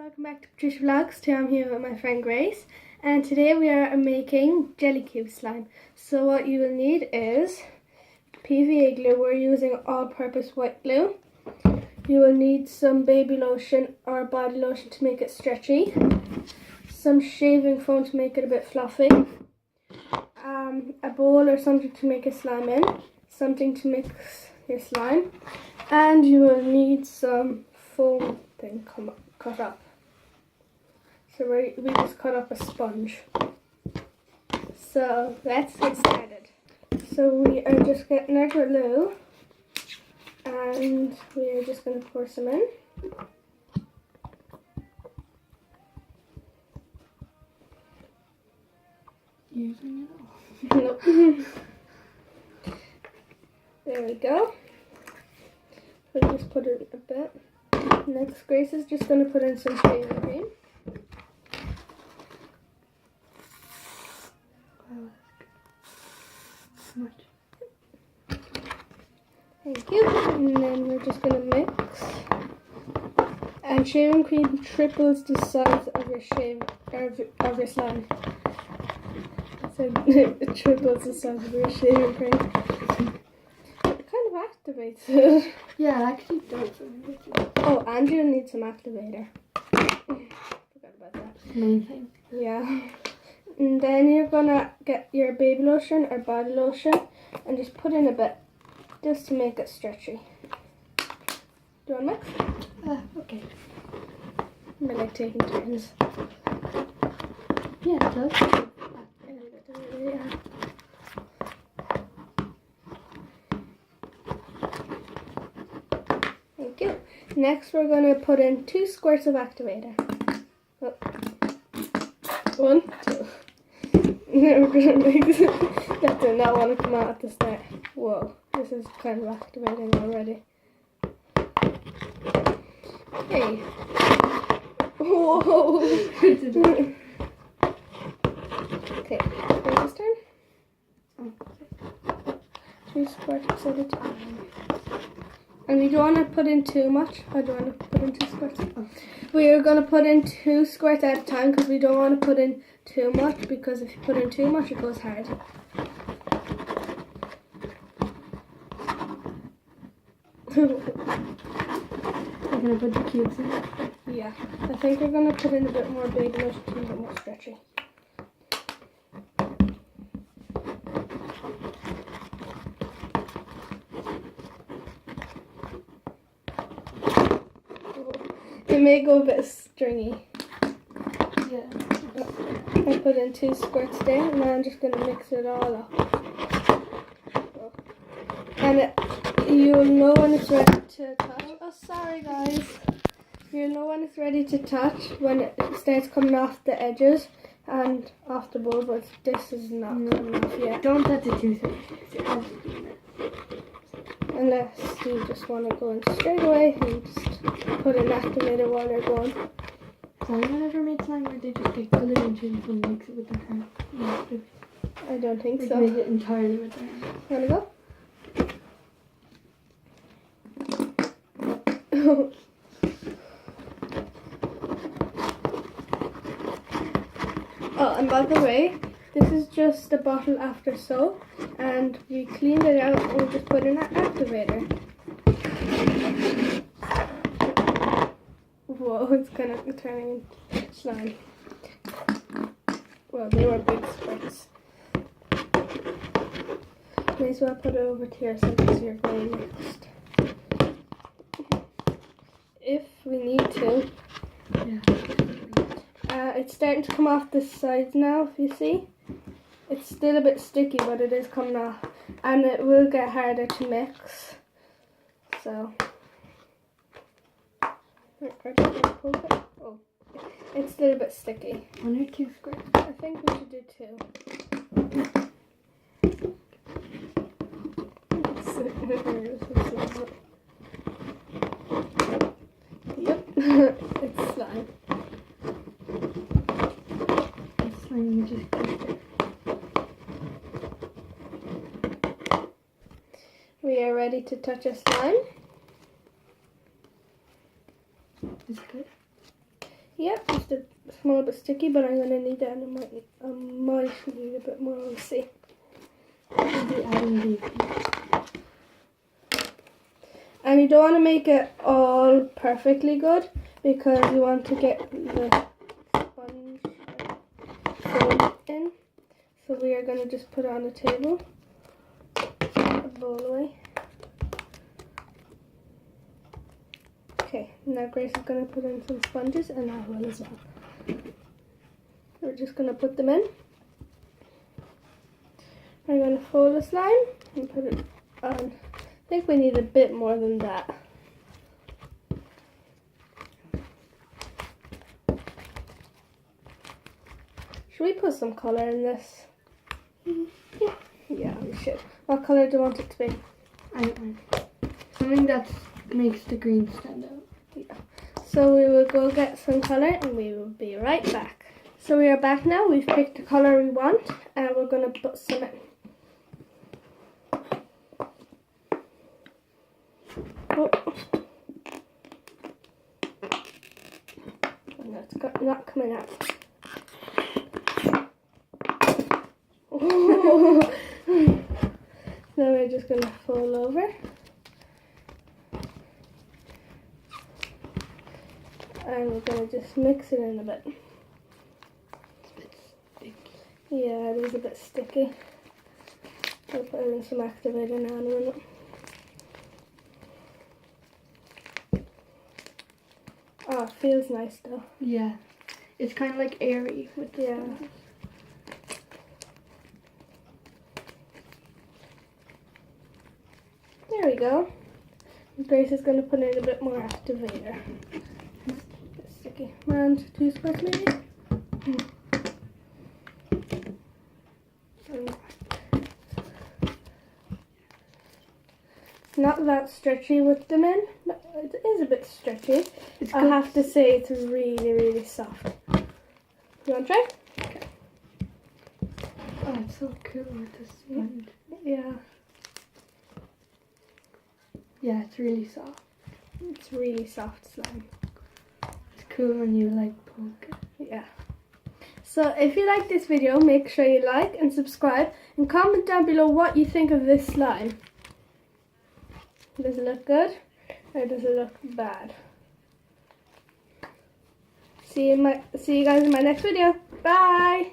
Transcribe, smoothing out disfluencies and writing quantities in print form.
welcome back to Patricia Vlogs. Today I'm here with my friend Grace, and today we are making jelly cube slime. So what you will need is PVA glue. We're using all-purpose white glue. You will need some baby lotion or body lotion to make it stretchy, some shaving foam to make it a bit fluffy, a bowl or something to make a slime in, something to mix your slime, and you will need some foam thing cut up. So we just cut up a sponge. So let's get started. So we are just getting our glue and we are just going to pour some in. Using it all? Nope. There we go. We'll just put it a bit. Next, Grace is just going to put in some shaving cream. Much. Thank you. And then we're just going to mix. And shaving cream triples the size of your of your slime. So it triples the size of your shaving cream. It kind of activates it. Yeah, it actually does. Oh, and you need some activator. Forgot about that. Main thing. Yeah. And then you're gonna get your baby lotion or body lotion and just put in a bit, just to make it stretchy. Do you want to mix? Okay. I like taking turns. Yeah, it does. Yeah. Thank you. Next, we're gonna put in 2 squirts of activator. Oh. 1, 2. We're gonna mix it. That did not want to come out at the start. Whoa, this is kind of activating already. Hey. Whoa. Okay, this turn. Oh. 2 squirts at a time. And we don't want to put in too much. I don't want to put in 2 squirts. Oh. We are going to put in 2 squirts at a time because we don't want to put in too much, because if you put in too much it goes hard. We're gonna put the cubes in. Yeah, I think we're going to put in a bit more baby lotion to make it more stretchy. It may go a bit stringy. Yeah. I put in 2 squirts there, and now I'm just going to mix it all up. And you'll know when it's ready to touch. Oh, sorry guys. You'll know when it's ready to touch when it starts coming off the edges and off the bowl, but this is not coming off yet. Don't touch it too soon. Unless you just want to go in straight away and just put an activator while they're going. Has anyone ever made slime where they just get glue into it and mix it with their hand? I don't think They so. make it entirely with their hand. Wanna go? Oh, and by the way, this is just a bottle after soap, and we cleaned it out and we just put in an activator. Whoa, it's kind of turning into slime. Well, they were big squirts. May as well put it over to your side because you're going next. If we need to. Yeah. It's starting to come off the sides now, if you see. It's still a bit sticky, but it is coming off. And it will get harder to mix. So. Oh, it's still a bit sticky. 1 or 2 squirts. I think we should do 2. Yep, it's slime. It's slime you just keep it. We are ready to touch a slime. Is it good? Yep, just a small bit sticky, but I'm going to need that and I might need a bit more, we'll see. I'll be adding the And you don't want to make it all perfectly good because you want to get the sponge foam in. So we are going to just put it on the table, a bowl away. Okay, now Grace is going to put in some sponges and I will as well. We're just going to put them in. I'm going to fold the slime and put it on. I think we need a bit more than that. Should we put some colour in this? Yeah. Yeah, we should. What colour do you want it to be? I don't know. Something that makes the green stand out. Yeah. So we will go get some colour and we will be right back. So we are back now. We've picked the colour we want and we're going to put some in. Oh. No, it's not coming out. Now we're just going to fold over. And we're going to just mix it in a bit. It's a bit sticky. Yeah, it is a bit sticky. I'll put in some activator now in a minute. Oh, it feels nice though. Yeah. It's kind of like airy with the sponges. There we go. Grace is going to put in a bit more activator. It's sticky. And 2 spoons maybe? Not that stretchy with them in, but it is a bit stretchy. I have to say it's really, really soft. You want to try? Okay. Oh, it's so cool with the sponge. Yeah, Yeah, it's really soft. it's really soft slime. It's cool when you like poke it. Yeah. So if you like this video, make sure you like and subscribe and comment down below what you think of this slime. Does it look good or does it look bad? See you guys in my next video. Bye!